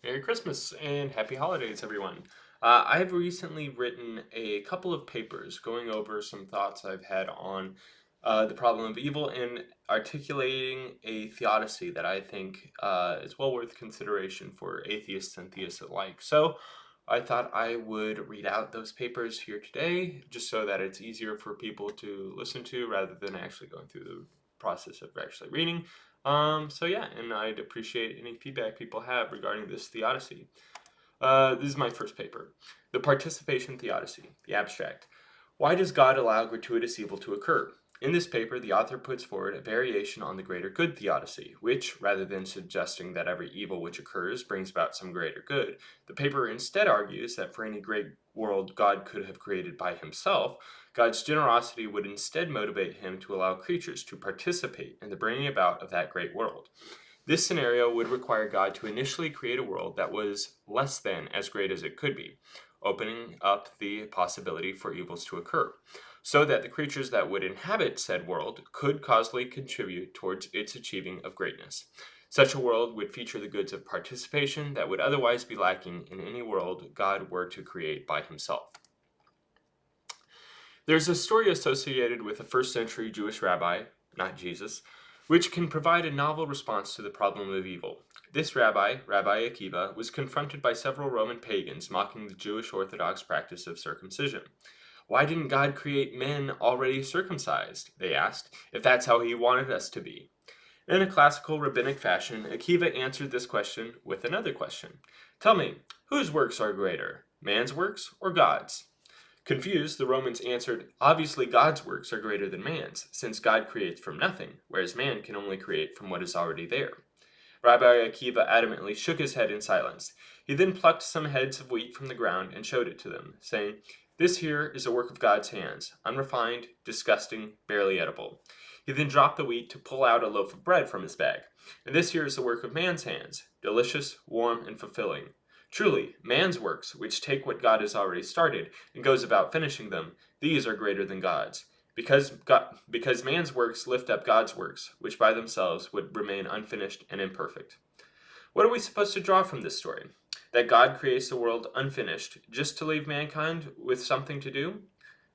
Merry Christmas and Happy Holidays, everyone. I have recently written a couple of papers going over some thoughts I've had on the problem of evil and articulating a theodicy that I think is well worth consideration for atheists and theists alike. So I thought I would read out those papers here today, just so that it's easier for people to listen to rather than actually going through the process of actually reading. So yeah, and I'd appreciate any feedback people have regarding this theodicy. This is my first paper. The Participation Theodicy, the abstract. Why does God allow gratuitous evil to occur? In this paper, the author puts forward a variation on the greater good theodicy, which, rather than suggesting that every evil which occurs brings about some greater good, the paper instead argues that for any great world God could have created by himself, God's generosity would instead motivate him to allow creatures to participate in the bringing about of that great world. This scenario would require God to initially create a world that was less than as great as it could be, opening up the possibility for evils to occur, so that the creatures that would inhabit said world could causally contribute towards its achieving of greatness. Such a world would feature the goods of participation that would otherwise be lacking in any world God were to create by himself. There's a story associated with a first century Jewish rabbi, not Jesus, which can provide a novel response to the problem of evil. This rabbi, Rabbi Akiva, was confronted by several Roman pagans mocking the Jewish Orthodox practice of circumcision. Why didn't God create men already circumcised, they asked, if that's how he wanted us to be? In a classical rabbinic fashion, Akiva answered this question with another question. Tell me, whose works are greater, man's works or God's? Confused, the Romans answered, obviously God's works are greater than man's, since God creates from nothing, whereas man can only create from what is already there. Rabbi Akiva adamantly shook his head in silence. He then plucked some heads of wheat from the ground and showed it to them, saying, this here is a work of God's hands, unrefined, disgusting, barely edible. He then dropped the wheat to pull out a loaf of bread from his bag. And this here is the work of man's hands, delicious, warm, and fulfilling. Truly, man's works, which take what God has already started and goes about finishing them, these are greater than God's. Because man's works lift up God's works, which by themselves would remain unfinished and imperfect. What are we supposed to draw from this story? That God creates the world unfinished just to leave mankind with something to do?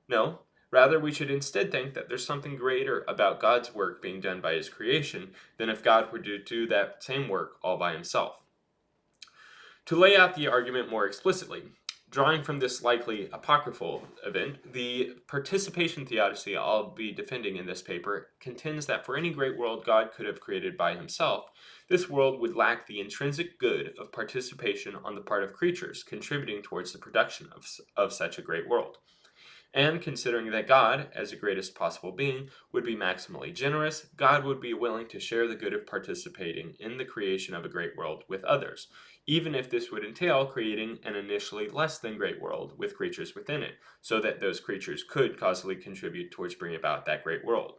No. Rather, we should instead think that there's something greater about God's work being done by his creation than if God were to do that same work all by himself. To lay out the argument more explicitly, drawing from this likely apocryphal event, the participation theodicy I'll be defending in this paper contends that for any great world God could have created by himself, this world would lack the intrinsic good of participation on the part of creatures contributing towards the production of such a great world. And considering that God, as the greatest possible being, would be maximally generous, God would be willing to share the good of participating in the creation of a great world with others, even if this would entail creating an initially less than great world with creatures within it, so that those creatures could causally contribute towards bringing about that great world.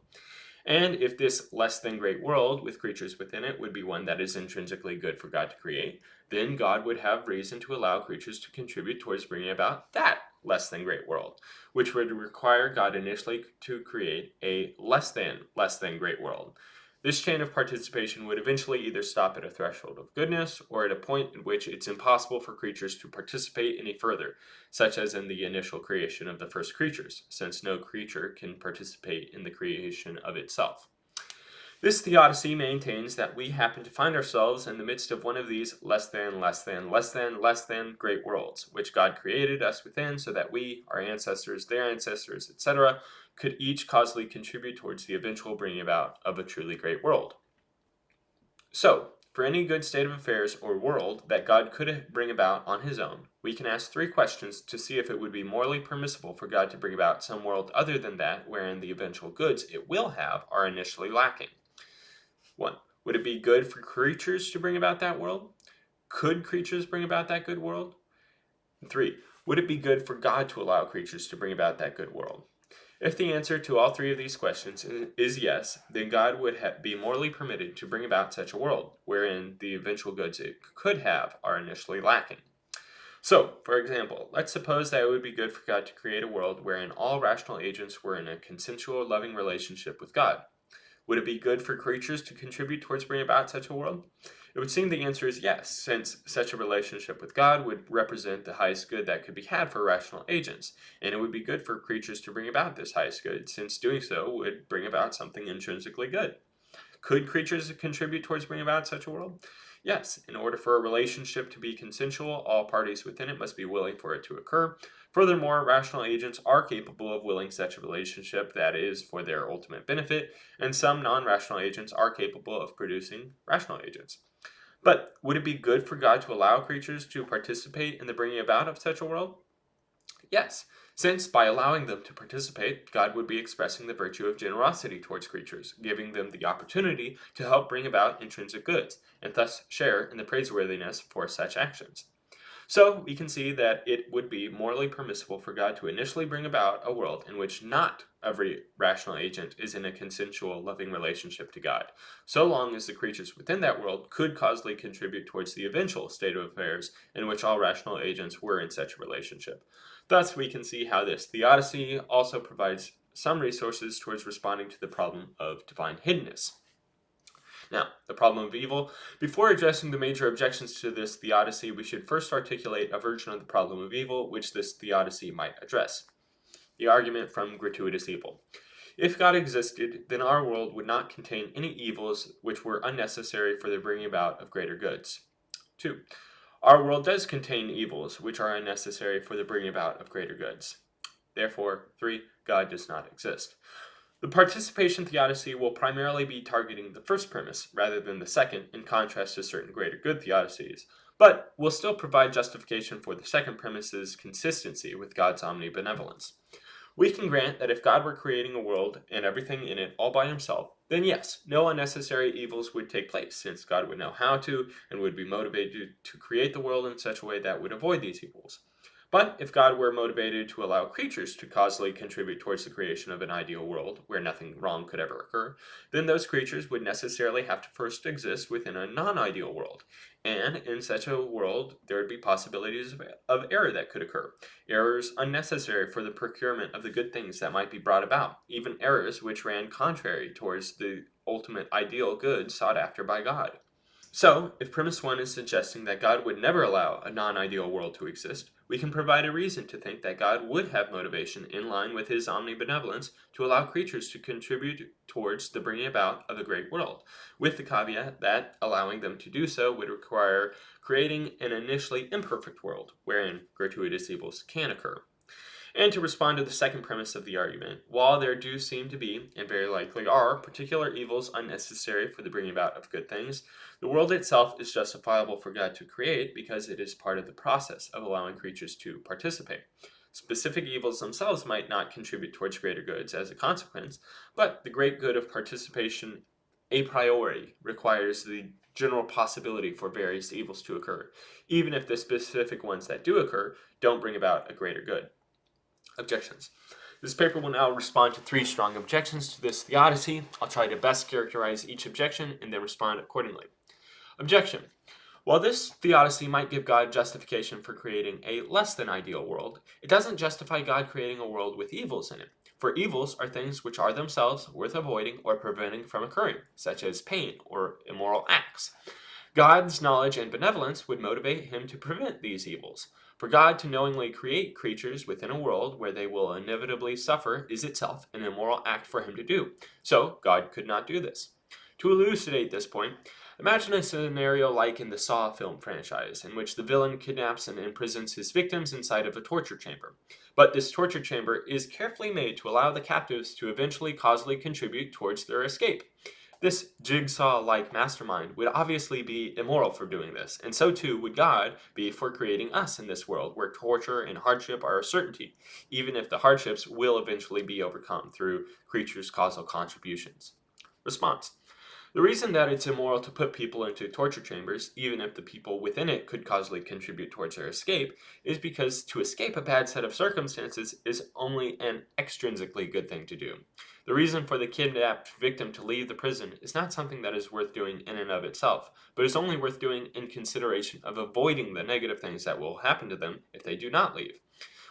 And if this less than great world with creatures within it would be one that is intrinsically good for God to create, then God would have reason to allow creatures to contribute towards bringing about that less than great world, which would require God initially to create a less than great world. This chain of participation would eventually either stop at a threshold of goodness or at a point at which it's impossible for creatures to participate any further, such as in the initial creation of the first creatures, since no creature can participate in the creation of itself. This theodicy maintains that we happen to find ourselves in the midst of one of these less than great worlds, which God created us within so that we, our ancestors, their ancestors, etc., could each causally contribute towards the eventual bringing about of a truly great world. So, for any good state of affairs or world that God could bring about on his own, we can ask three questions to see if it would be morally permissible for God to bring about some world other than that wherein the eventual goods it will have are initially lacking. 1. Would it be good for creatures to bring about that world? Could creatures bring about that good world? 3. Would it be good for God to allow creatures to bring about that good world? If the answer to all three of these questions is yes, then God would be morally permitted to bring about such a world, wherein the eventual goods it could have are initially lacking. So, for example, let's suppose that it would be good for God to create a world wherein all rational agents were in a consensual, loving relationship with God. Would it be good for creatures to contribute towards bringing about such a world? It would seem the answer is yes, since such a relationship with God would represent the highest good that could be had for rational agents, and it would be good for creatures to bring about this highest good, since doing so would bring about something intrinsically good. Could creatures contribute towards bringing about such a world? Yes, in order for a relationship to be consensual, all parties within it must be willing for it to occur. Furthermore, rational agents are capable of willing such a relationship that is for their ultimate benefit, and some non rational agents are capable of producing rational agents. But would it be good for God to allow creatures to participate in the bringing about of such a world? Yes, since by allowing them to participate, God would be expressing the virtue of generosity towards creatures, giving them the opportunity to help bring about intrinsic goods, and thus share in the praiseworthiness for such actions. So we can see that it would be morally permissible for God to initially bring about a world in which not every rational agent is in a consensual, loving relationship to God, so long as the creatures within that world could causally contribute towards the eventual state of affairs in which all rational agents were in such a relationship. Thus, we can see how this theodicy also provides some resources towards responding to the problem of divine hiddenness. Now, the problem of evil. Before addressing the major objections to this theodicy, we should first articulate a version of the problem of evil which this theodicy might address. The argument from gratuitous evil. If God existed, then our world would not contain any evils which were unnecessary for the bringing about of greater goods. 2. Our world does contain evils which are unnecessary for the bringing about of greater goods. Therefore, 3. God does not exist. The participation theodicy will primarily be targeting the first premise rather than the second, in contrast to certain greater good theodicies, but will still provide justification for the second premise's consistency with God's omnibenevolence. We can grant that if God were creating a world and everything in it all by himself, then yes, no unnecessary evils would take place, since God would know how to and would be motivated to create the world in such a way that would avoid these evils. But if God were motivated to allow creatures to causally contribute towards the creation of an ideal world where nothing wrong could ever occur, then those creatures would necessarily have to first exist within a non-ideal world. And in such a world, there would be possibilities of error that could occur. Errors unnecessary for the procurement of the good things that might be brought about, even errors which ran contrary towards the ultimate ideal good sought after by God. So, if premise 1 is suggesting that God would never allow a non-ideal world to exist, we can provide a reason to think that God would have motivation in line with his omnibenevolence to allow creatures to contribute towards the bringing about of a great world, with the caveat that allowing them to do so would require creating an initially imperfect world, wherein gratuitous evils can occur. And to respond to the second premise of the argument, while there do seem to be, and very likely are, particular evils unnecessary for the bringing about of good things, the world itself is justifiable for God to create because it is part of the process of allowing creatures to participate. Specific evils themselves might not contribute towards greater goods as a consequence, but the great good of participation a priori requires the general possibility for various evils to occur, even if the specific ones that do occur don't bring about a greater good. Objections. This paper will now respond to 3 strong objections to this theodicy. I'll try to best characterize each objection and then respond accordingly. Objection. While this theodicy might give God justification for creating a less than ideal world, it doesn't justify God creating a world with evils in it. For evils are things which are themselves worth avoiding or preventing from occurring, such as pain or immoral acts. God's knowledge and benevolence would motivate him to prevent these evils. For God to knowingly create creatures within a world where they will inevitably suffer is itself an immoral act for him to do. So, God could not do this. To elucidate this point, imagine a scenario like in the Saw film franchise, in which the villain kidnaps and imprisons his victims inside of a torture chamber. But this torture chamber is carefully made to allow the captives to eventually causally contribute towards their escape. This jigsaw-like mastermind would obviously be immoral for doing this, and so too would God be for creating us in this world where torture and hardship are a certainty, even if the hardships will eventually be overcome through creatures' causal contributions. Response. The reason that it's immoral to put people into torture chambers, even if the people within it could causally contribute towards their escape, is because to escape a bad set of circumstances is only an extrinsically good thing to do. The reason for the kidnapped victim to leave the prison is not something that is worth doing in and of itself, but is only worth doing in consideration of avoiding the negative things that will happen to them if they do not leave.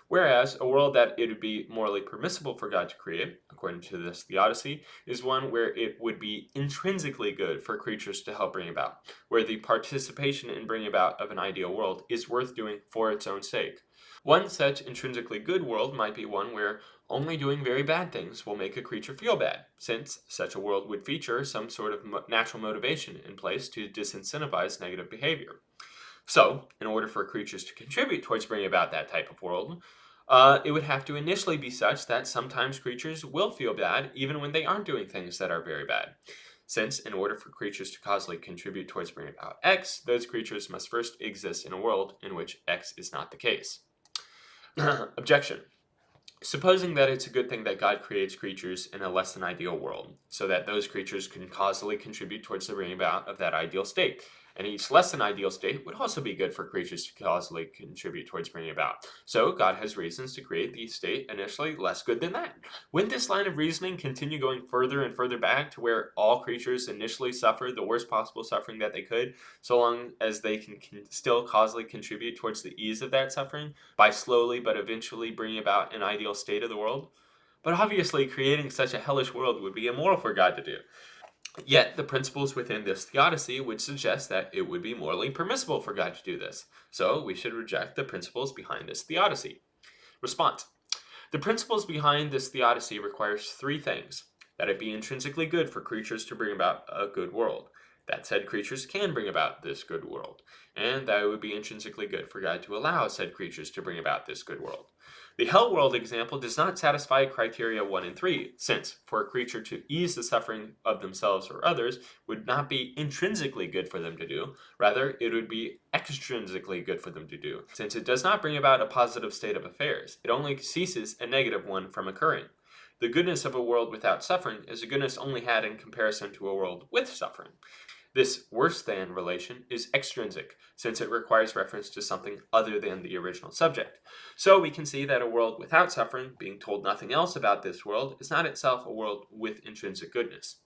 Whereas a world that it would be morally permissible for God to create, according to this Theodicy, is one where it would be intrinsically good for creatures to help bring about, where the participation in bringing about of an ideal world is worth doing for its own sake. One such intrinsically good world might be one where only doing very bad things will make a creature feel bad, since such a world would feature some sort of natural motivation in place to disincentivize negative behavior. So, in order for creatures to contribute towards bringing about that type of world, it would have to initially be such that sometimes creatures will feel bad even when they aren't doing things that are very bad. Since, in order for creatures to causally contribute towards bringing about X, those creatures must first exist in a world in which X is not the case. Objection. Supposing that it's a good thing that God creates creatures in a less than ideal world, so that those creatures can causally contribute towards the bringing about of that ideal state. And each less than ideal state would also be good for creatures to causally contribute towards bringing about. So God has reasons to create the state initially less good than that. Wouldn't this line of reasoning continue going further and further back to where all creatures initially suffer the worst possible suffering that they could, so long as they can still causally contribute towards the ease of that suffering by slowly but eventually bringing about an ideal state of the world? But obviously, creating such a hellish world would be immoral for God to do. Yet, the principles within this theodicy would suggest that it would be morally permissible for God to do this. So, we should reject the principles behind this theodicy. Response. The principles behind this theodicy requires three things. That it be intrinsically good for creatures to bring about a good world. That said creatures can bring about this good world. And that it would be intrinsically good for God to allow said creatures to bring about this good world. The hell world example does not satisfy criteria 1 and 3, since for a creature to ease the suffering of themselves or others would not be intrinsically good for them to do, rather it would be extrinsically good for them to do, since it does not bring about a positive state of affairs, it only ceases a negative one from occurring. The goodness of a world without suffering is a goodness only had in comparison to a world with suffering. This worse than relation is extrinsic, since it requires reference to something other than the original subject. So we can see that a world without suffering, being told nothing else about this world, is not itself a world with intrinsic goodness.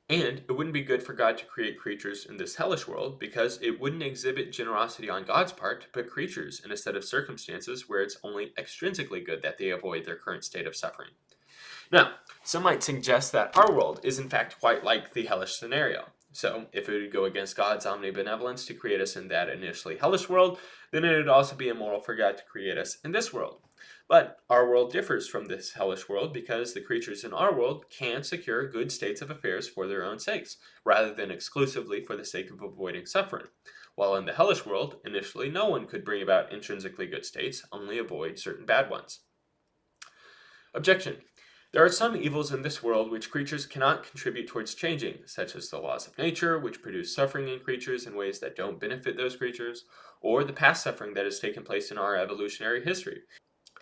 And it wouldn't be good for God to create creatures in this hellish world, because it wouldn't exhibit generosity on God's part to put creatures in a set of circumstances where it's only extrinsically good that they avoid their current state of suffering. Now, some might suggest that our world is in fact quite like the hellish scenario. So, if it would go against God's omnibenevolence to create us in that initially hellish world, then it would also be immoral for God to create us in this world. But our world differs from this hellish world because the creatures in our world can secure good states of affairs for their own sakes, rather than exclusively for the sake of avoiding suffering. While in the hellish world, initially no one could bring about intrinsically good states, only avoid certain bad ones. Objection. There are some evils in this world which creatures cannot contribute towards changing, such as the laws of nature, which produce suffering in creatures in ways that don't benefit those creatures, or the past suffering that has taken place in our evolutionary history.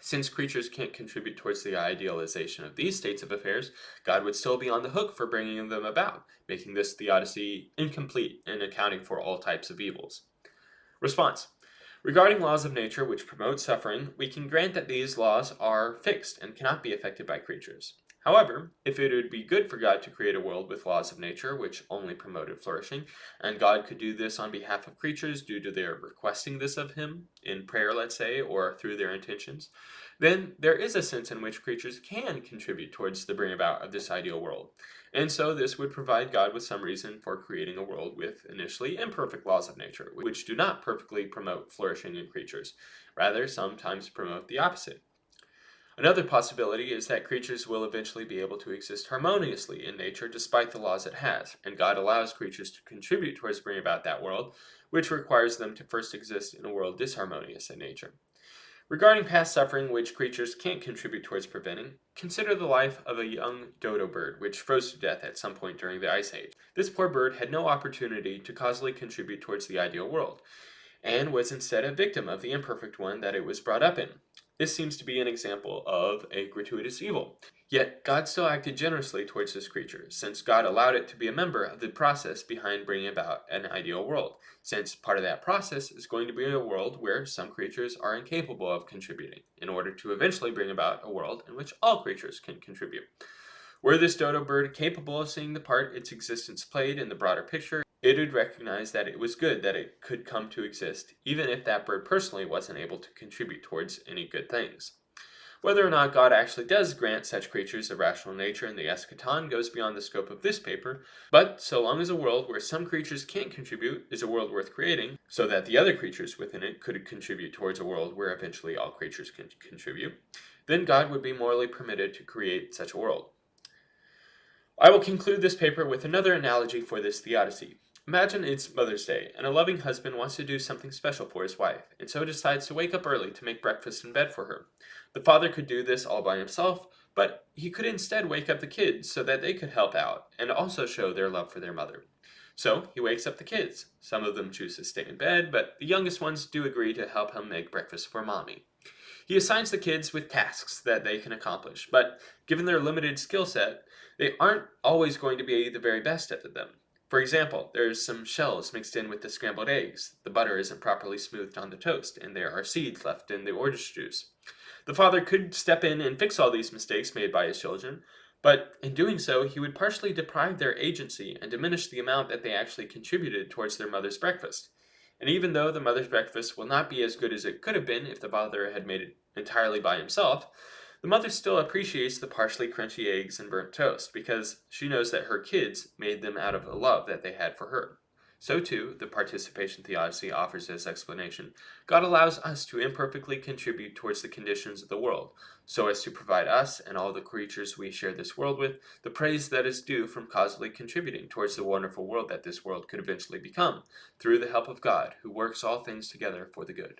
Since creatures can't contribute towards the idealization of these states of affairs, God would still be on the hook for bringing them about, making this theodicy incomplete in accounting for all types of evils. Response. Regarding laws of nature which promote suffering, we can grant that these laws are fixed and cannot be affected by creatures. However, if it would be good for God to create a world with laws of nature which only promoted flourishing, and God could do this on behalf of creatures due to their requesting this of Him, in prayer, let's say, or through their intentions, then there is a sense in which creatures can contribute towards the bring about of this ideal world. And so this would provide God with some reason for creating a world with initially imperfect laws of nature, which do not perfectly promote flourishing in creatures, rather sometimes promote the opposite. Another possibility is that creatures will eventually be able to exist harmoniously in nature despite the laws it has, and God allows creatures to contribute towards bringing about that world, which requires them to first exist in a world disharmonious in nature. Regarding past suffering which creatures can't contribute towards preventing, consider the life of a young dodo bird which froze to death at some point during the Ice Age. This poor bird had no opportunity to causally contribute towards the ideal world, and was instead a victim of the imperfect one that it was brought up in. This seems to be an example of a gratuitous evil. Yet, God still acted generously towards this creature, since God allowed it to be a member of the process behind bringing about an ideal world, since part of that process is going to be a world where some creatures are incapable of contributing, in order to eventually bring about a world in which all creatures can contribute. Were this dodo bird capable of seeing the part its existence played in the broader picture, it would recognize that it was good that it could come to exist, even if that bird personally wasn't able to contribute towards any good things. Whether or not God actually does grant such creatures a rational nature in the eschaton goes beyond the scope of this paper, but so long as a world where some creatures can't contribute is a world worth creating, so that the other creatures within it could contribute towards a world where eventually all creatures can contribute, then God would be morally permitted to create such a world. I will conclude this paper with another analogy for this Theodicy. Imagine it's Mother's Day, and a loving husband wants to do something special for his wife, and so decides to wake up early to make breakfast in bed for her. The father could do this all by himself, but he could instead wake up the kids so that they could help out, and also show their love for their mother. So he wakes up the kids. Some of them choose to stay in bed, but the youngest ones do agree to help him make breakfast for mommy. He assigns the kids with tasks that they can accomplish, but given their limited skill set, they aren't always going to be the very best at them. For example, there's some shells mixed in with the scrambled eggs, the butter isn't properly smoothed on the toast, and there are seeds left in the orange juice. The father could step in and fix all these mistakes made by his children, but in doing so, he would partially deprive their agency and diminish the amount that they actually contributed towards their mother's breakfast. And even though the mother's breakfast will not be as good as it could have been if the father had made it entirely by himself, the mother still appreciates the partially crunchy eggs and burnt toast because she knows that her kids made them out of a love that they had for her. So too, the participation theodicy offers this explanation. God allows us to imperfectly contribute towards the conditions of the world, so as to provide us and all the creatures we share this world with the praise that is due from causally contributing towards the wonderful world that this world could eventually become, through the help of God, who works all things together for the good.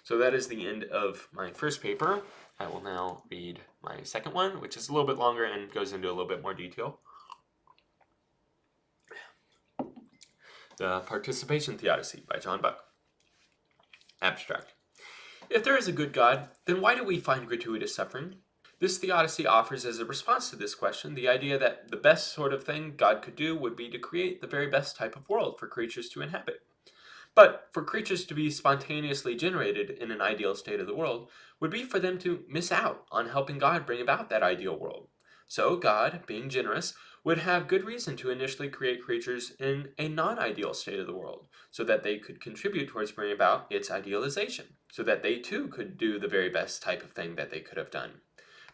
So that is the end of my first paper. I will now read my second one, which is a little bit longer and goes into a little bit more detail. The Participation Theodicy by John Buck. Abstract. If there is a good God, then why do we find gratuitous suffering? This Theodicy offers as a response to this question the idea that the best sort of thing God could do would be to create the very best type of world for creatures to inhabit. But for creatures to be spontaneously generated in an ideal state of the world would be for them to miss out on helping God bring about that ideal world. So God, being generous, would have good reason to initially create creatures in a non-ideal state of the world, so that they could contribute towards bringing about its idealization, so that they too could do the very best type of thing that they could have done.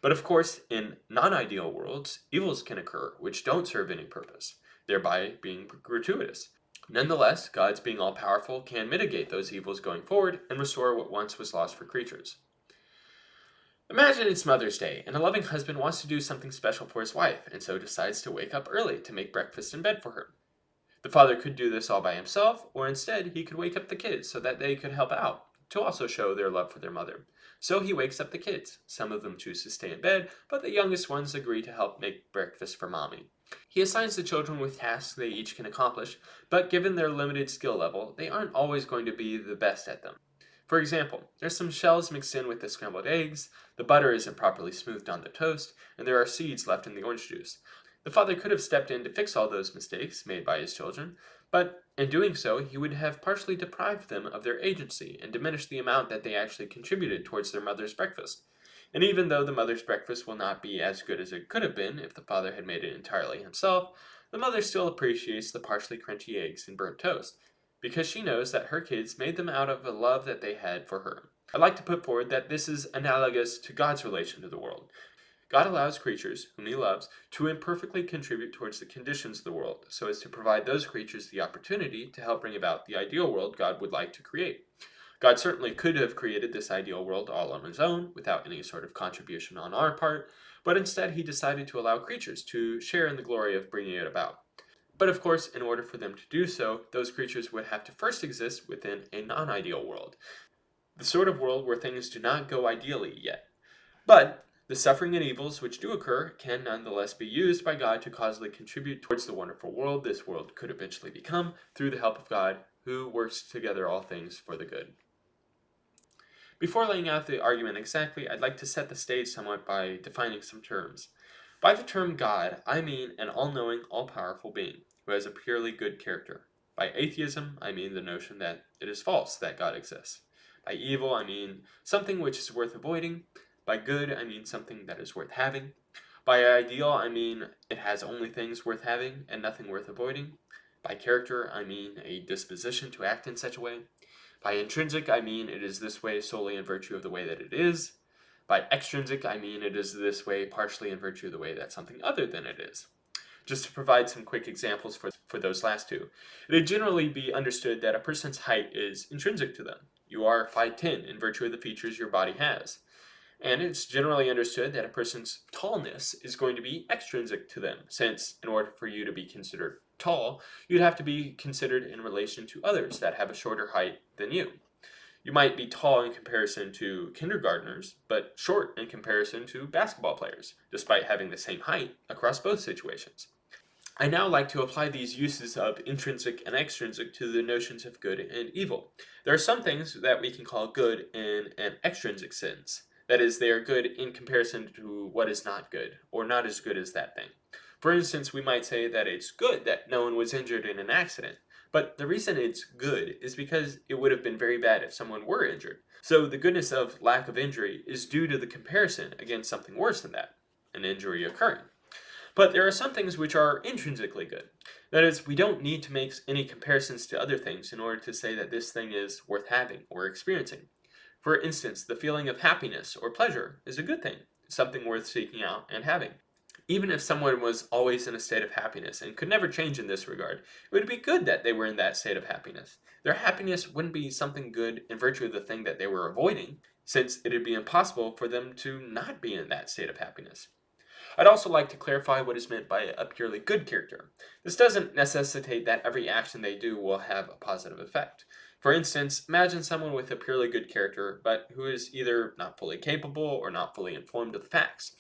But of course, in non-ideal worlds, evils can occur which don't serve any purpose, thereby being gratuitous. Nonetheless, God's being all-powerful can mitigate those evils going forward and restore what once was lost for creatures. Imagine it's Mother's Day, and a loving husband wants to do something special for his wife, and so decides to wake up early to make breakfast in bed for her. The father could do this all by himself, or instead he could wake up the kids so that they could help out, to also show their love for their mother. So he wakes up the kids. Some of them choose to stay in bed, but the youngest ones agree to help make breakfast for mommy. He assigns the children with tasks they each can accomplish, but given their limited skill level, they aren't always going to be the best at them. For example, there's some shells mixed in with the scrambled eggs, the butter isn't properly smoothed on the toast, and there are seeds left in the orange juice. The father could have stepped in to fix all those mistakes made by his children, but in doing so, he would have partially deprived them of their agency and diminished the amount that they actually contributed towards their mother's breakfast. And even though the mother's breakfast will not be as good as it could have been if the father had made it entirely himself, the mother still appreciates the partially crunchy eggs and burnt toast, because she knows that her kids made them out of a love that they had for her. I'd like to put forward that this is analogous to God's relation to the world. God allows creatures, whom he loves, to imperfectly contribute towards the conditions of the world, so as to provide those creatures the opportunity to help bring about the ideal world God would like to create. God certainly could have created this ideal world all on his own, without any sort of contribution on our part, but instead he decided to allow creatures to share in the glory of bringing it about. But of course, in order for them to do so, those creatures would have to first exist within a non-ideal world, the sort of world where things do not go ideally yet. But the suffering and evils which do occur can nonetheless be used by God to causally contribute towards the wonderful world this world could eventually become through the help of God, who works together all things for the good. Before laying out the argument exactly, I'd like to set the stage somewhat by defining some terms. By the term God, I mean an all-knowing, all-powerful being who has a purely good character. By atheism, I mean the notion that it is false that God exists. By evil, I mean something which is worth avoiding. By good, I mean something that is worth having. By ideal, I mean it has only things worth having and nothing worth avoiding. By character, I mean a disposition to act in such a way. By intrinsic, I mean it is this way solely in virtue of the way that it is. By extrinsic, I mean it is this way partially in virtue of the way that something other than it is. Just to provide some quick examples for those last two, it would generally be understood that a person's height is intrinsic to them. You are 5'10" in virtue of the features your body has. And it's generally understood that a person's tallness is going to be extrinsic to them, since in order for you to be considered tall, you'd have to be considered in relation to others that have a shorter height than you. You might be tall in comparison to kindergartners, but short in comparison to basketball players, despite having the same height across both situations. I now like to apply these uses of intrinsic and extrinsic to the notions of good and evil. There are some things that we can call good in an extrinsic sense. That is, they are good in comparison to what is not good, or not as good as that thing. For instance, we might say that it's good that no one was injured in an accident, but the reason it's good is because it would have been very bad if someone were injured. So the goodness of lack of injury is due to the comparison against something worse than that, an injury occurring. But there are some things which are intrinsically good. That is, we don't need to make any comparisons to other things in order to say that this thing is worth having or experiencing. For instance, the feeling of happiness or pleasure is a good thing, something worth seeking out and having. Even if someone was always in a state of happiness and could never change in this regard, it would be good that they were in that state of happiness. Their happiness wouldn't be something good in virtue of the thing that they were avoiding, since it would be impossible for them to not be in that state of happiness. I'd also like to clarify what is meant by a purely good character. This doesn't necessitate that every action they do will have a positive effect. For instance, imagine someone with a purely good character, but who is either not fully capable or not fully informed of the facts.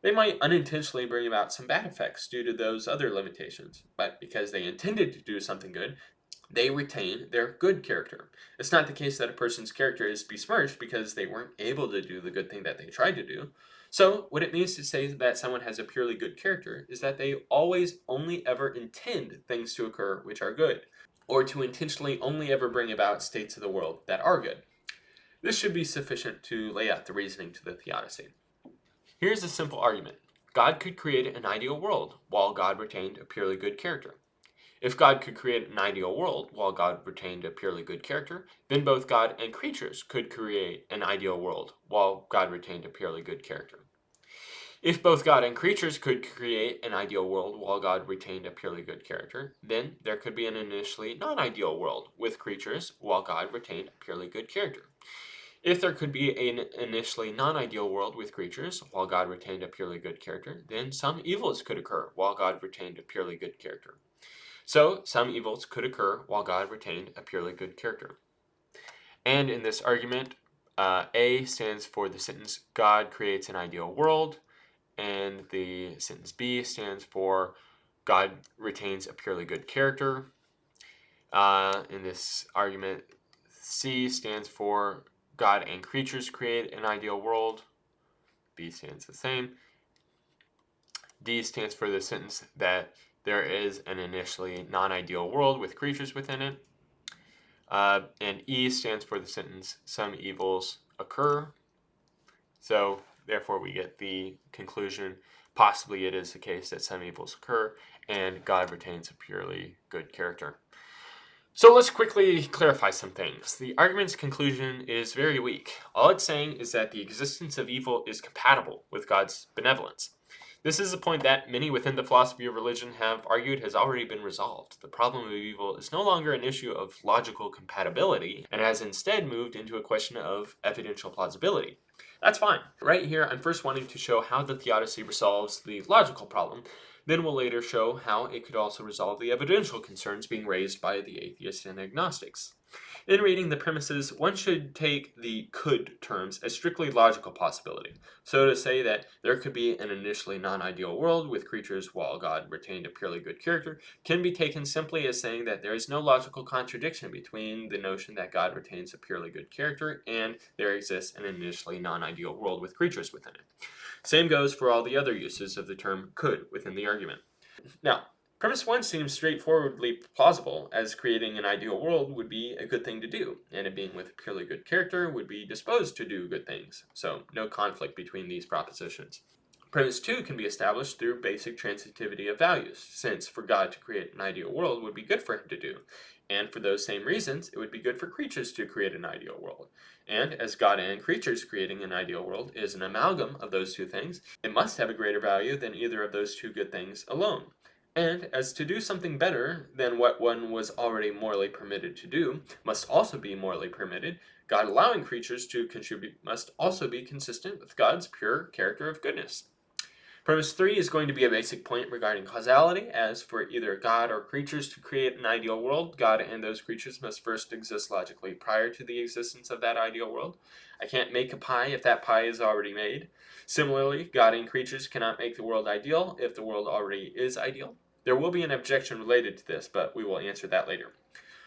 They might unintentionally bring about some bad effects due to those other limitations, but because they intended to do something good, they retain their good character. It's not the case that a person's character is besmirched because they weren't able to do the good thing that they tried to do. So, what it means to say that someone has a purely good character is that they always only ever intend things to occur which are good, or to intentionally only ever bring about states of the world that are good. This should be sufficient to lay out the reasoning to the Theodicy. Here's a simple argument. God could create an ideal world while God retained a purely good character. If God could create an ideal world while God retained a purely good character, then both God and creatures could create an ideal world while God retained a purely good character. If both God and creatures could create an ideal world while God retained a purely good character, then there could be an initially non-ideal world with creatures while God retained a purely good character. If there could be an initially non-ideal world with creatures while God retained a purely good character, then some evils could occur while God retained a purely good character. So, some evils could occur while God retained a purely good character. And in this argument, A stands for the sentence, God creates an ideal world, and the sentence B stands for God retains a purely good character. In this argument, C stands for God and creatures create an ideal world. B stands the same. D stands for the sentence that there is an initially non-ideal world with creatures within it. And E stands for the sentence, some evils occur. So, therefore, we get the conclusion, possibly it is the case that some evils occur, and God retains a purely good character. So let's quickly clarify some things. The argument's conclusion is very weak. All it's saying is that the existence of evil is compatible with God's benevolence. This is a point that many within the philosophy of religion have argued has already been resolved. The problem of evil is no longer an issue of logical compatibility, and has instead moved into a question of evidential plausibility. That's fine. Right here, I'm first wanting to show how the Theodicy resolves the logical problem. Then we'll later show how it could also resolve the evidential concerns being raised by the atheists and agnostics. In reading the premises, one should take the could terms as strictly logical possibility. So to say that there could be an initially non-ideal world with creatures while God retained a purely good character can be taken simply as saying that there is no logical contradiction between the notion that God retains a purely good character and there exists an initially non-ideal world with creatures within it. Same goes for all the other uses of the term could within the argument. Now, premise 1 seems straightforwardly plausible, as creating an ideal world would be a good thing to do, and it being with a purely good character would be disposed to do good things, so no conflict between these propositions. Premise 2 can be established through basic transitivity of values, since for God to create an ideal world would be good for him to do, and for those same reasons, it would be good for creatures to create an ideal world. And as God and creatures creating an ideal world is an amalgam of those two things, it must have a greater value than either of those two good things alone. And as to do something better than what one was already morally permitted to do must also be morally permitted, God allowing creatures to contribute must also be consistent with God's pure character of goodness. Premise 3 is going to be a basic point regarding causality, as for either God or creatures to create an ideal world, God and those creatures must first exist logically prior to the existence of that ideal world. I can't make a pie if that pie is already made. Similarly, God and creatures cannot make the world ideal if the world already is ideal. There will be an objection related to this, but we will answer that later.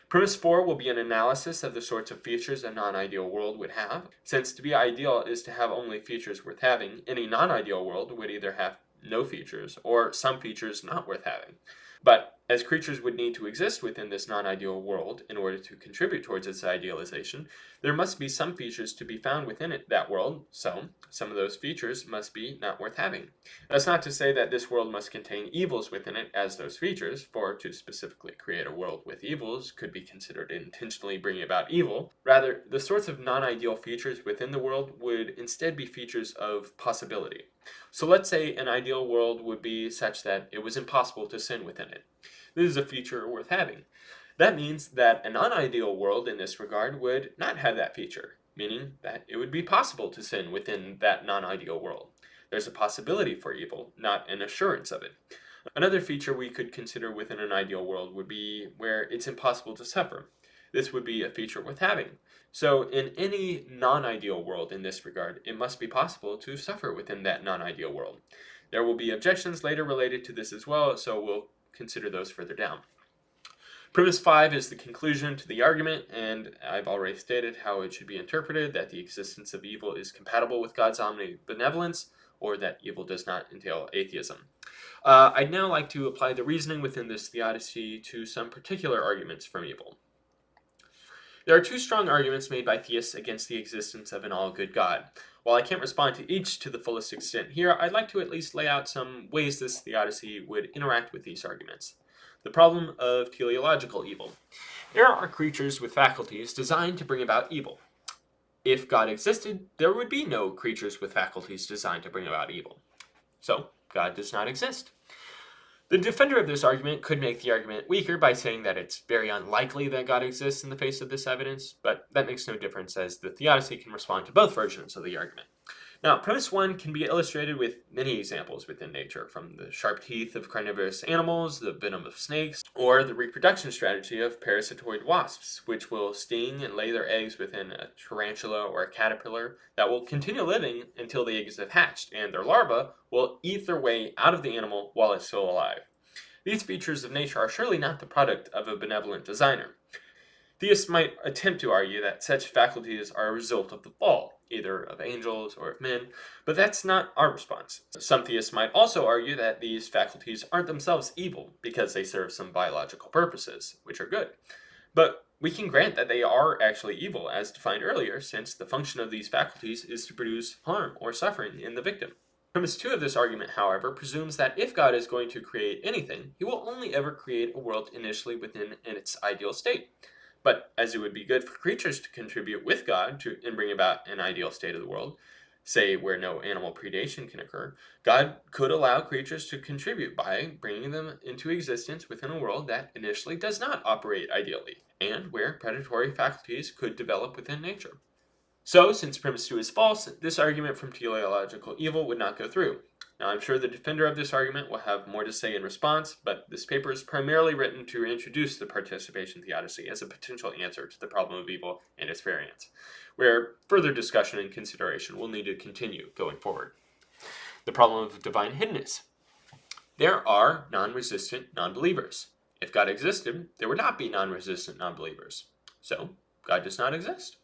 Premise 4 will be an analysis of the sorts of features a non-ideal world would have. Since to be ideal is to have only features worth having, any non-ideal world would either have no features or some features not worth having. But as creatures would need to exist within this non-ideal world in order to contribute towards its idealization, there must be some features to be found within that world, so some of those features must be not worth having. That's not to say that this world must contain evils within it as those features, for to specifically create a world with evils could be considered intentionally bringing about evil. Rather, the sorts of non-ideal features within the world would instead be features of possibility. So let's say an ideal world would be such that it was impossible to sin within it. This is a feature worth having. That means that a non-ideal world in this regard would not have that feature, meaning that it would be possible to sin within that non-ideal world. There's a possibility for evil, not an assurance of it. Another feature we could consider within an ideal world would be where it's impossible to suffer. This would be a feature worth having. So in any non-ideal world in this regard, it must be possible to suffer within that non-ideal world. There will be objections later related to this as well, so we'll consider those further down. Premise 5 is the conclusion to the argument, and I've already stated how it should be interpreted, that the existence of evil is compatible with God's omnibenevolence, or that evil does not entail atheism. I'd now like to apply the reasoning within this Theodicy to some particular arguments from evil. There are two strong arguments made by theists against the existence of an all-good God. While I can't respond to each to the fullest extent here, I'd like to at least lay out some ways this Theodicy would interact with these arguments. The problem of teleological evil. There are creatures with faculties designed to bring about evil. If God existed, there would be no creatures with faculties designed to bring about evil. So, God does not exist. The defender of this argument could make the argument weaker by saying that it's very unlikely that God exists in the face of this evidence, but that makes no difference as the Theodicy can respond to both versions of the argument. Now, premise 1 can be illustrated with many examples within nature, from the sharp teeth of carnivorous animals, the venom of snakes, or the reproduction strategy of parasitoid wasps, which will sting and lay their eggs within a tarantula or a caterpillar that will continue living until the eggs have hatched, and their larvae will eat their way out of the animal while it's still alive. These features of nature are surely not the product of a benevolent designer. Theists might attempt to argue that such faculties are a result of the fall, either of angels or of men, but that's not our response. Some theists might also argue that these faculties aren't themselves evil because they serve some biological purposes, which are good. But we can grant that they are actually evil, as defined earlier, since the function of these faculties is to produce harm or suffering in the victim. Premise 2 of this argument, however, presumes that if God is going to create anything, he will only ever create a world initially within its ideal state. But as it would be good for creatures to contribute with God and bring about an ideal state of the world, say where no animal predation can occur, God could allow creatures to contribute by bringing them into existence within a world that initially does not operate ideally, and where predatory faculties could develop within nature. So, since premise 2 is false, this argument from teleological evil would not go through. Now, I'm sure the defender of this argument will have more to say in response, but this paper is primarily written to introduce the participation theodicy as a potential answer to the problem of evil and its variants, where further discussion and consideration will need to continue going forward. The problem of divine hiddenness. There are non-resistant non-believers. If God existed, there would not be non-resistant non-believers. So, God does not exist.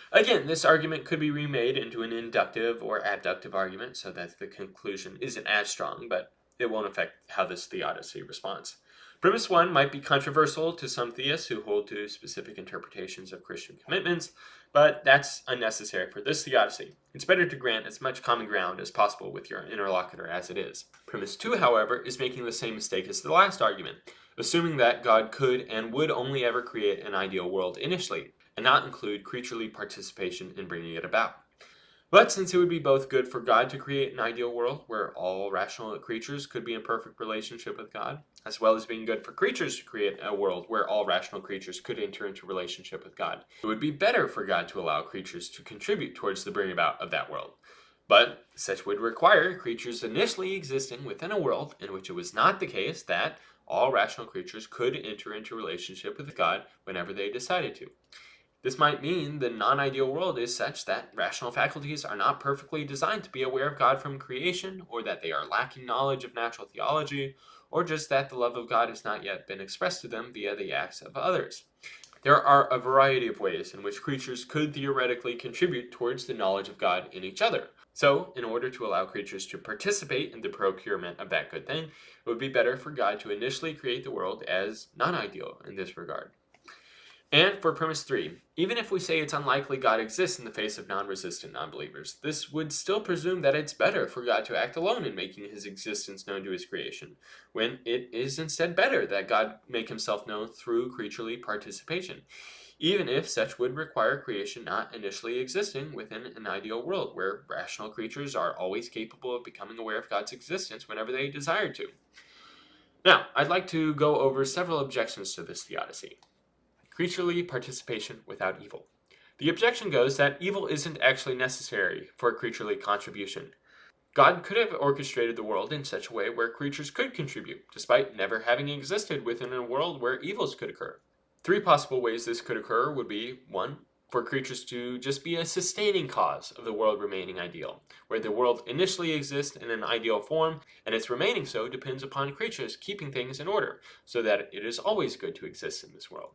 Again, this argument could be remade into an inductive or abductive argument so that the conclusion isn't as strong, but it won't affect how this theodicy responds. Premise 1 might be controversial to some theists who hold to specific interpretations of Christian commitments, but that's unnecessary for this theodicy. It's better to grant as much common ground as possible with your interlocutor as it is. Premise 2, however, is making the same mistake as the last argument, assuming that God could and would only ever create an ideal world initially, and not include creaturely participation in bringing it about. But since it would be both good for God to create an ideal world where all rational creatures could be in perfect relationship with God, as well as being good for creatures to create a world where all rational creatures could enter into relationship with God, it would be better for God to allow creatures to contribute towards the bringing about of that world. But such would require creatures initially existing within a world in which it was not the case that all rational creatures could enter into relationship with God whenever they decided to. This might mean the non-ideal world is such that rational faculties are not perfectly designed to be aware of God from creation, or that they are lacking knowledge of natural theology, or just that the love of God has not yet been expressed to them via the acts of others. There are a variety of ways in which creatures could theoretically contribute towards the knowledge of God in each other. So, in order to allow creatures to participate in the procurement of that good thing, it would be better for God to initially create the world as non-ideal in this regard. And for premise 3, even if we say it's unlikely God exists in the face of non-resistant non-believers, this would still presume that it's better for God to act alone in making his existence known to his creation, when it is instead better that God make himself known through creaturely participation, even if such would require creation not initially existing within an ideal world where rational creatures are always capable of becoming aware of God's existence whenever they desire to. Now, I'd like to go over several objections to this theodicy. Creaturely participation without evil. The objection goes that evil isn't actually necessary for creaturely contribution. God could have orchestrated the world in such a way where creatures could contribute, despite never having existed within a world where evils could occur. 3 possible ways this could occur would be, 1, for creatures to just be a sustaining cause of the world remaining ideal, where the world initially exists in an ideal form, and its remaining so depends upon creatures keeping things in order, so that it is always good to exist in this world.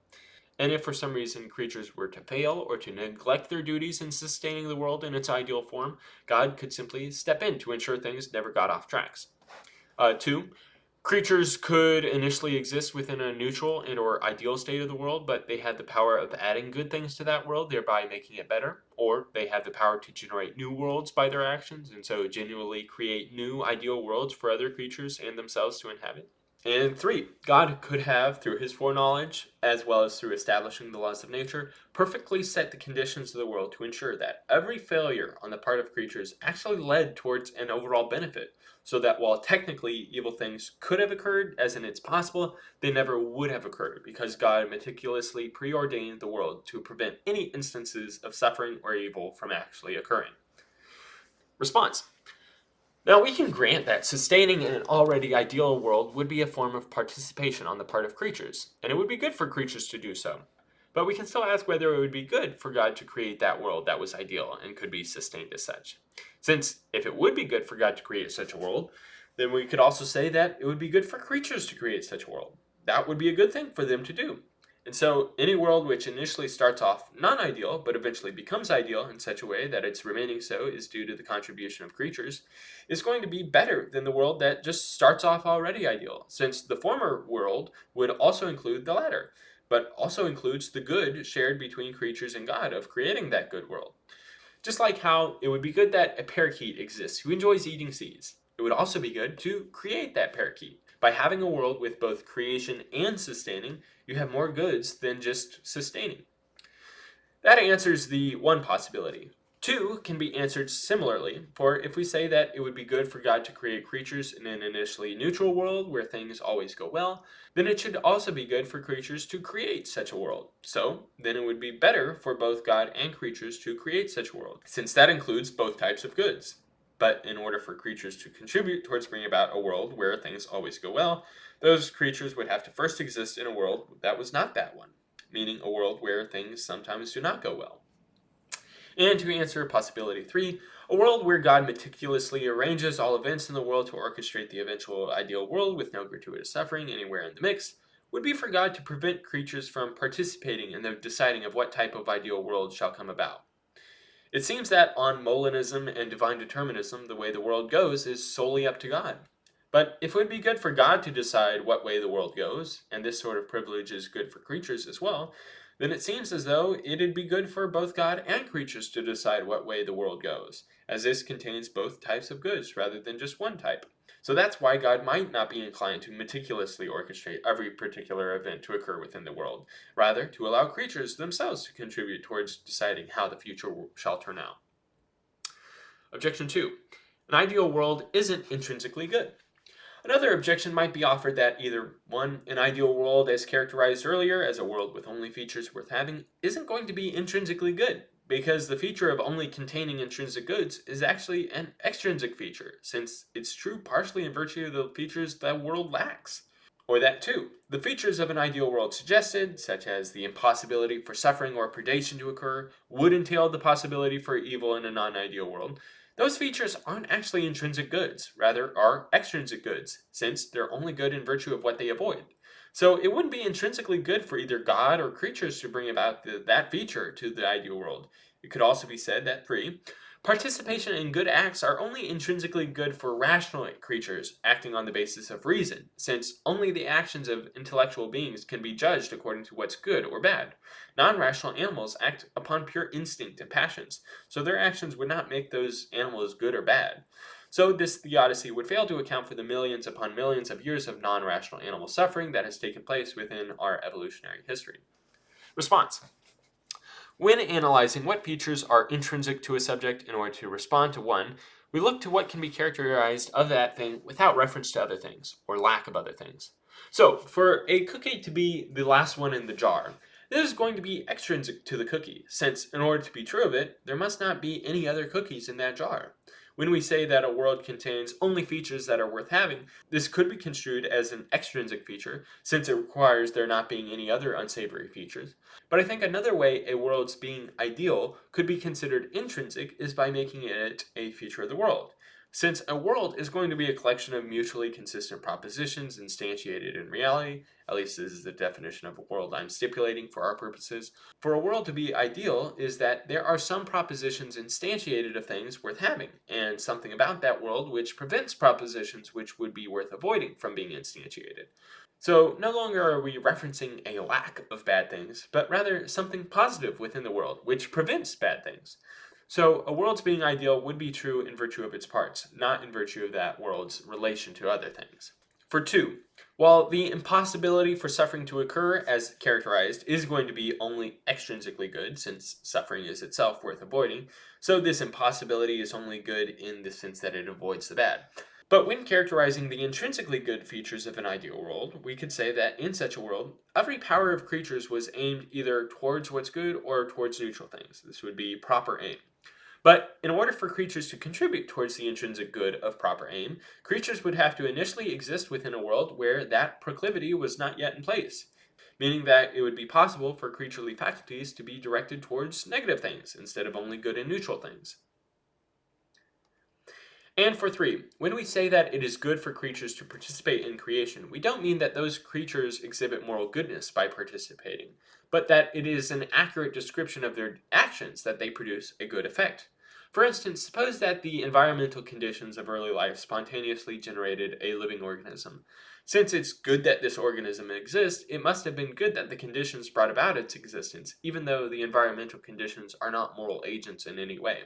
And if for some reason creatures were to fail or to neglect their duties in sustaining the world in its ideal form, God could simply step in to ensure things never got off tracks. 2, creatures could initially exist within a neutral and or ideal state of the world, but they had the power of adding good things to that world, thereby making it better, or they had the power to generate new worlds by their actions, and so genuinely create new ideal worlds for other creatures and themselves to inhabit. And 3, God could have, through his foreknowledge, as well as through establishing the laws of nature, perfectly set the conditions of the world to ensure that every failure on the part of creatures actually led towards an overall benefit, so that while technically evil things could have occurred, as in it's possible, they never would have occurred, because God meticulously preordained the world to prevent any instances of suffering or evil from actually occurring. Response. Now, we can grant that sustaining an already ideal world would be a form of participation on the part of creatures, and it would be good for creatures to do so. But we can still ask whether it would be good for God to create that world that was ideal and could be sustained as such. Since if it would be good for God to create such a world, then we could also say that it would be good for creatures to create such a world. That would be a good thing for them to do. And so, any world which initially starts off non-ideal, but eventually becomes ideal in such a way that its remaining so is due to the contribution of creatures, is going to be better than the world that just starts off already ideal, since the former world would also include the latter, but also includes the good shared between creatures and God of creating that good world. Just like how it would be good that a parakeet exists who enjoys eating seeds, it would also be good to create that parakeet. By having a world with both creation and sustaining, you have more goods than just sustaining. That answers the 1 possibility. 2 can be answered similarly, for if we say that it would be good for God to create creatures in an initially neutral world where things always go well, then it should also be good for creatures to create such a world. So, then it would be better for both God and creatures to create such a world, since that includes both types of goods. But in order for creatures to contribute towards bringing about a world where things always go well, those creatures would have to first exist in a world that was not that one, meaning a world where things sometimes do not go well. And to answer possibility 3, a world where God meticulously arranges all events in the world to orchestrate the eventual ideal world with no gratuitous suffering anywhere in the mix, would be for God to prevent creatures from participating in the deciding of what type of ideal world shall come about. It seems that on Molinism and divine determinism, the way the world goes is solely up to God. But if it would be good for God to decide what way the world goes, and this sort of privilege is good for creatures as well, then it seems as though it'd be good for both God and creatures to decide what way the world goes, as this contains both types of goods rather than just one type. So that's why God might not be inclined to meticulously orchestrate every particular event to occur within the world, rather to allow creatures themselves to contribute towards deciding how the future shall turn out. Objection 2. An ideal world isn't intrinsically good. Another objection might be offered that either 1. An ideal world as characterized earlier as a world with only features worth having isn't going to be intrinsically good, because the feature of only containing intrinsic goods is actually an extrinsic feature, since it's true partially in virtue of the features the world lacks. Or that 2. The features of an ideal world suggested, such as the impossibility for suffering or predation to occur, would entail the possibility for evil in a non-ideal world. Those features aren't actually intrinsic goods, rather are extrinsic goods, since they're only good in virtue of what they avoid. So it wouldn't be intrinsically good for either God or creatures to bring about that feature to the ideal world. It could also be said that 3. Participation in good acts are only intrinsically good for rational creatures acting on the basis of reason, since only the actions of intellectual beings can be judged according to what's good or bad. Non-rational animals act upon pure instinct and passions, so their actions would not make those animals good or bad. So this theodicy would fail to account for the millions upon millions of years of non-rational animal suffering that has taken place within our evolutionary history. Response. When analyzing what features are intrinsic to a subject in order to respond to one, we look to what can be characterized of that thing without reference to other things, or lack of other things. So, for a cookie to be the last one in the jar, this is going to be extrinsic to the cookie, since in order to be true of it, there must not be any other cookies in that jar. When we say that a world contains only features that are worth having, this could be construed as an extrinsic feature, since it requires there not being any other unsavory features. But I think another way a world's being ideal could be considered intrinsic is by making it a feature of the world. Since a world is going to be a collection of mutually consistent propositions instantiated in reality, at least this is the definition of a world I'm stipulating for our purposes, for a world to be ideal is that there are some propositions instantiated of things worth having, and something about that world which prevents propositions which would be worth avoiding from being instantiated. So no longer are we referencing a lack of bad things, but rather something positive within the world which prevents bad things. So a world's being ideal would be true in virtue of its parts, not in virtue of that world's relation to other things. For 2, while the impossibility for suffering to occur, as characterized, is going to be only extrinsically good, since suffering is itself worth avoiding, so this impossibility is only good in the sense that it avoids the bad. But when characterizing the intrinsically good features of an ideal world, we could say that in such a world, every power of creatures was aimed either towards what's good or towards neutral things. This would be proper aim. But in order for creatures to contribute towards the intrinsic good of proper aim, creatures would have to initially exist within a world where that proclivity was not yet in place, meaning that it would be possible for creaturely faculties to be directed towards negative things instead of only good and neutral things. And for 3, when we say that it is good for creatures to participate in creation, we don't mean that those creatures exhibit moral goodness by participating, but that it is an accurate description of their actions that they produce a good effect. For instance, suppose that the environmental conditions of early life spontaneously generated a living organism. Since it's good that this organism exists, it must have been good that the conditions brought about its existence, even though the environmental conditions are not moral agents in any way.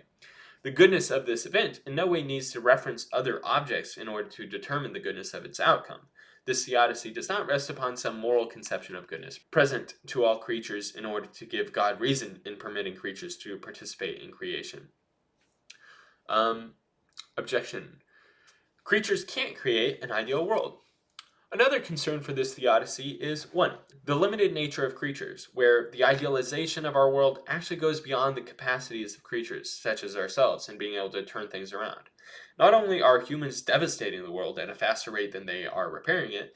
The goodness of this event in no way needs to reference other objects in order to determine the goodness of its outcome. This theodicy does not rest upon some moral conception of goodness, present to all creatures in order to give God reason in permitting creatures to participate in creation. Objection. Creatures can't create an ideal world. Another concern for this theodicy is 1. The limited nature of creatures, where the idealization of our world actually goes beyond the capacities of creatures, such as ourselves, in being able to turn things around. Not only are humans devastating the world at a faster rate than they are repairing it,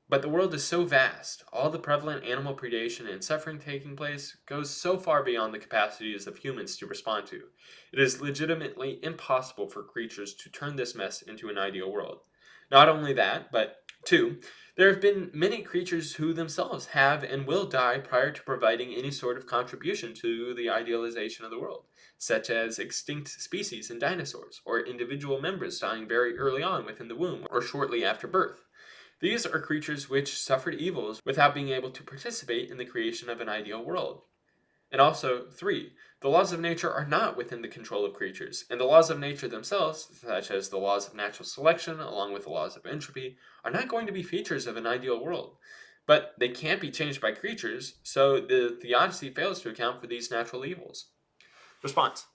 but the world is so vast, all the prevalent animal predation and suffering taking place goes so far beyond the capacities of humans to respond to. It is legitimately impossible for creatures to turn this mess into an ideal world. Not only that, but 2. There have been many creatures who themselves have and will die prior to providing any sort of contribution to the idealization of the world, such as extinct species in dinosaurs, or individual members dying very early on within the womb or shortly after birth. These are creatures which suffered evils without being able to participate in the creation of an ideal world. And also, 3. The laws of nature are not within the control of creatures, and the laws of nature themselves, such as the laws of natural selection, along with the laws of entropy, are not going to be features of an ideal world. But they can't be changed by creatures, so the Theodicy fails to account for these natural evils. Response.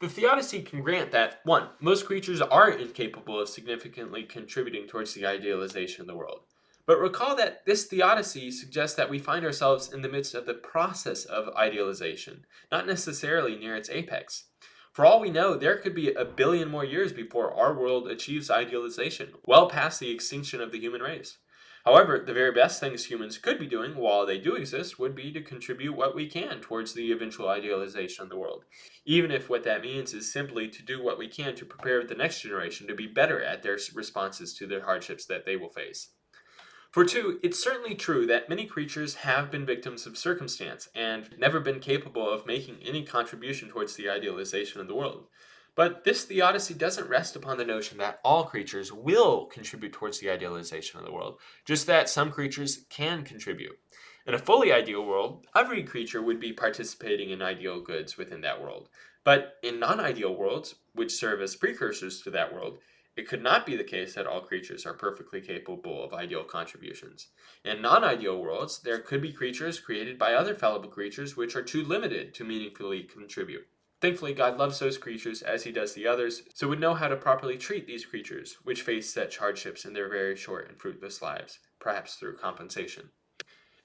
The Theodicy can grant that, 1. Most creatures are incapable of significantly contributing towards the idealization of the world. But recall that this Theodicy suggests that we find ourselves in the midst of the process of idealization, not necessarily near its apex. For all we know, there could be 1 billion more years before our world achieves idealization, well past the extinction of the human race. However, the very best things humans could be doing while they do exist would be to contribute what we can towards the eventual idealization of the world, even if what that means is simply to do what we can to prepare the next generation to be better at their responses to the hardships that they will face. For 2, it's certainly true that many creatures have been victims of circumstance and never been capable of making any contribution towards the idealization of the world. But this Theodicy doesn't rest upon the notion that all creatures will contribute towards the idealization of the world, just that some creatures can contribute. In a fully ideal world, every creature would be participating in ideal goods within that world. But in non-ideal worlds, which serve as precursors to that world, it could not be the case that all creatures are perfectly capable of ideal contributions. In non-ideal worlds, there could be creatures created by other fallible creatures which are too limited to meaningfully contribute. Thankfully, God loves those creatures as he does the others, so would know how to properly treat these creatures, which face such hardships in their very short and fruitless lives, perhaps through compensation.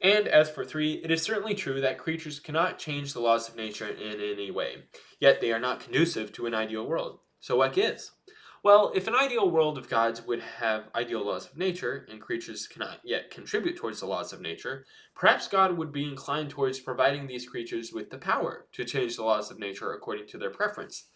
And as for 3, it is certainly true that creatures cannot change the laws of nature in any way, yet they are not conducive to an ideal world. So what gives? Well, if an ideal world of gods would have ideal laws of nature, and creatures cannot yet contribute towards the laws of nature, perhaps God would be inclined towards providing these creatures with the power to change the laws of nature according to their preference.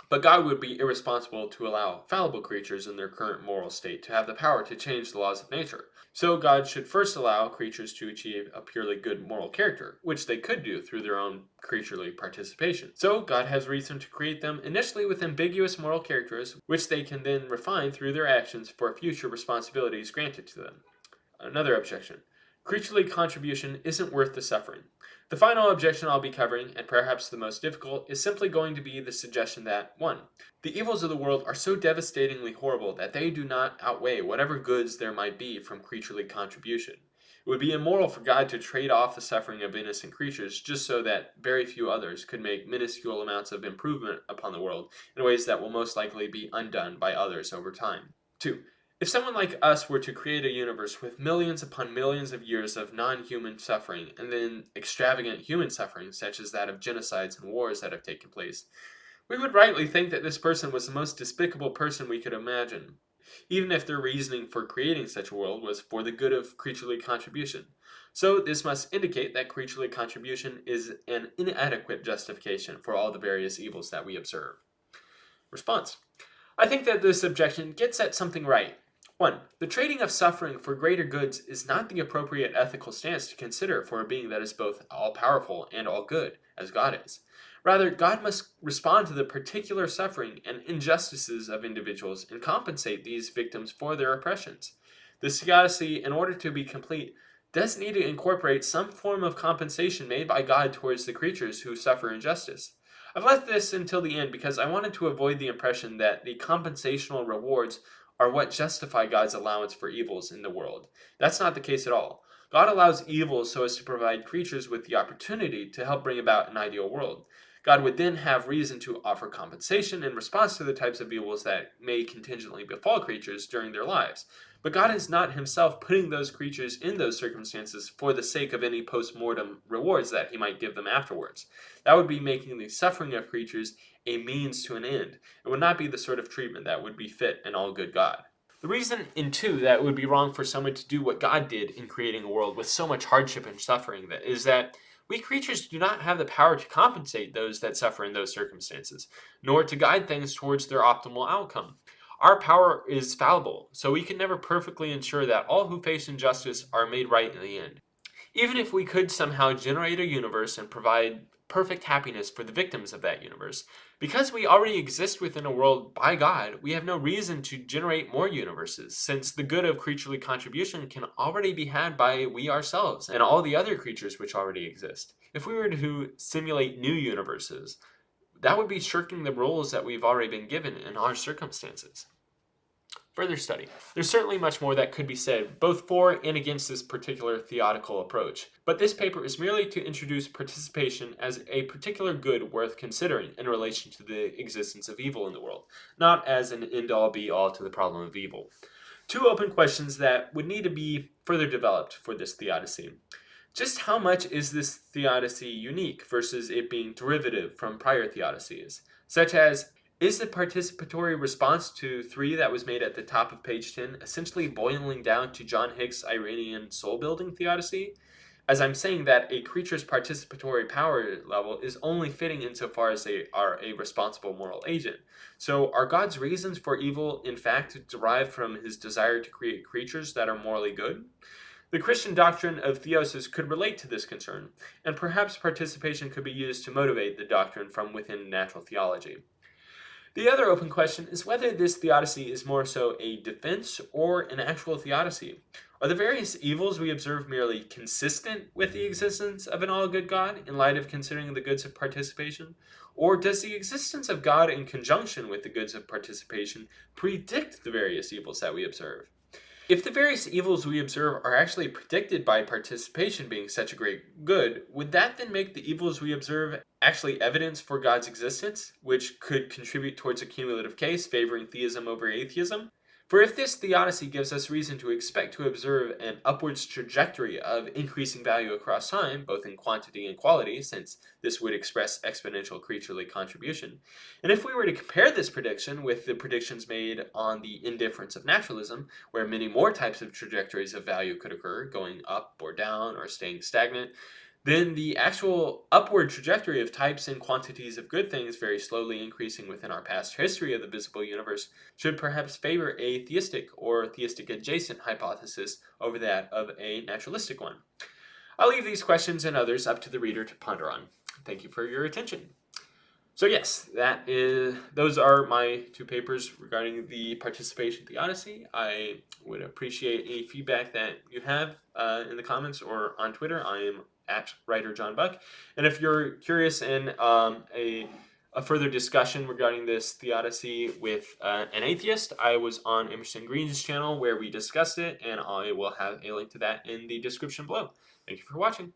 But God would be irresponsible to allow fallible creatures in their current moral state to have the power to change the laws of nature. So God should first allow creatures to achieve a purely good moral character, which they could do through their own creaturely participation. So God has reason to create them initially with ambiguous moral characters, which they can then refine through their actions for future responsibilities granted to them. Another objection. Creaturely contribution isn't worth the suffering. The final objection I'll be covering, and perhaps the most difficult, is simply going to be the suggestion that, 1. The evils of the world are so devastatingly horrible that they do not outweigh whatever goods there might be from creaturely contribution. It would be immoral for God to trade off the suffering of innocent creatures just so that very few others could make minuscule amounts of improvement upon the world in ways that will most likely be undone by others over time. 2. If someone like us were to create a universe with millions upon millions of years of non-human suffering, and then extravagant human suffering, such as that of genocides and wars that have taken place, we would rightly think that this person was the most despicable person we could imagine, even if their reasoning for creating such a world was for the good of creaturely contribution. So this must indicate that creaturely contribution is an inadequate justification for all the various evils that we observe. Response. I think that this objection gets at something right. 1. The trading of suffering for greater goods is not the appropriate ethical stance to consider for a being that is both all-powerful and all-good, as God is. Rather, God must respond to the particular suffering and injustices of individuals and compensate these victims for their oppressions. The Theodicy, in order to be complete, does need to incorporate some form of compensation made by God towards the creatures who suffer injustice. I've left this until the end because I wanted to avoid the impression that the compensational rewards are what justify God's allowance for evils in the world. That's not the case at all. God allows evils so as to provide creatures with the opportunity to help bring about an ideal world. God would then have reason to offer compensation in response to the types of evils that may contingently befall creatures during their lives. But God is not himself putting those creatures in those circumstances for the sake of any post-mortem rewards that he might give them afterwards. That would be making the suffering of creatures a means to an end. It would not be the sort of treatment that would be fit an all-good God. The reason, in 2, that it would be wrong for someone to do what God did in creating a world with so much hardship and suffering is that we creatures do not have the power to compensate those that suffer in those circumstances, nor to guide things towards their optimal outcome. Our power is fallible, so we can never perfectly ensure that all who face injustice are made right in the end. Even if we could somehow generate a universe and provide perfect happiness for the victims of that universe, because we already exist within a world by God, we have no reason to generate more universes, since the good of creaturely contribution can already be had by we ourselves and all the other creatures which already exist. If we were to simulate new universes, that would be shirking the roles that we've already been given in our circumstances. Further study. There's certainly much more that could be said, both for and against this particular theodical approach, but this paper is merely to introduce participation as a particular good worth considering in relation to the existence of evil in the world, not as an end-all be-all to the problem of evil. Two open questions that would need to be further developed for this theodicy. Just how much is this theodicy unique versus it being derivative from prior theodicies, such as, is the participatory response to 3 that was made at the top of page 10 essentially boiling down to John Hick's Iranian soul-building theodicy? As I'm saying that a creature's participatory power level is only fitting insofar as they are a responsible moral agent. So are God's reasons for evil in fact derived from his desire to create creatures that are morally good? The Christian doctrine of theosis could relate to this concern, and perhaps participation could be used to motivate the doctrine from within natural theology. The other open question is whether this theodicy is more so a defense or an actual theodicy. Are the various evils we observe merely consistent with the existence of an all-good God in light of considering the goods of participation? Or does the existence of God in conjunction with the goods of participation predict the various evils that we observe? If the various evils we observe are actually predicted by participation being such a great good, would that then make the evils we observe actually evidence for God's existence, which could contribute towards a cumulative case favoring theism over atheism? For if this theodicy gives us reason to expect to observe an upwards trajectory of increasing value across time, both in quantity and quality, since this would express exponential creaturely contribution, and if we were to compare this prediction with the predictions made on the indifference of naturalism, where many more types of trajectories of value could occur, going up or down or staying stagnant, then the actual upward trajectory of types and quantities of good things very slowly increasing within our past history of the visible universe should perhaps favor a theistic or theistic adjacent hypothesis over that of a naturalistic one. I'll leave these questions and others up to the reader to ponder on. Thank you for your attention. So yes, those are my 2 papers regarding the participation theodicy. I would appreciate any feedback that you have in the comments or on Twitter. I am at writer John Buck. And if you're curious in a further discussion regarding this theodicy with an atheist, I was on Emerson Green's channel where we discussed it, and I will have a link to that in the description below. Thank you for watching.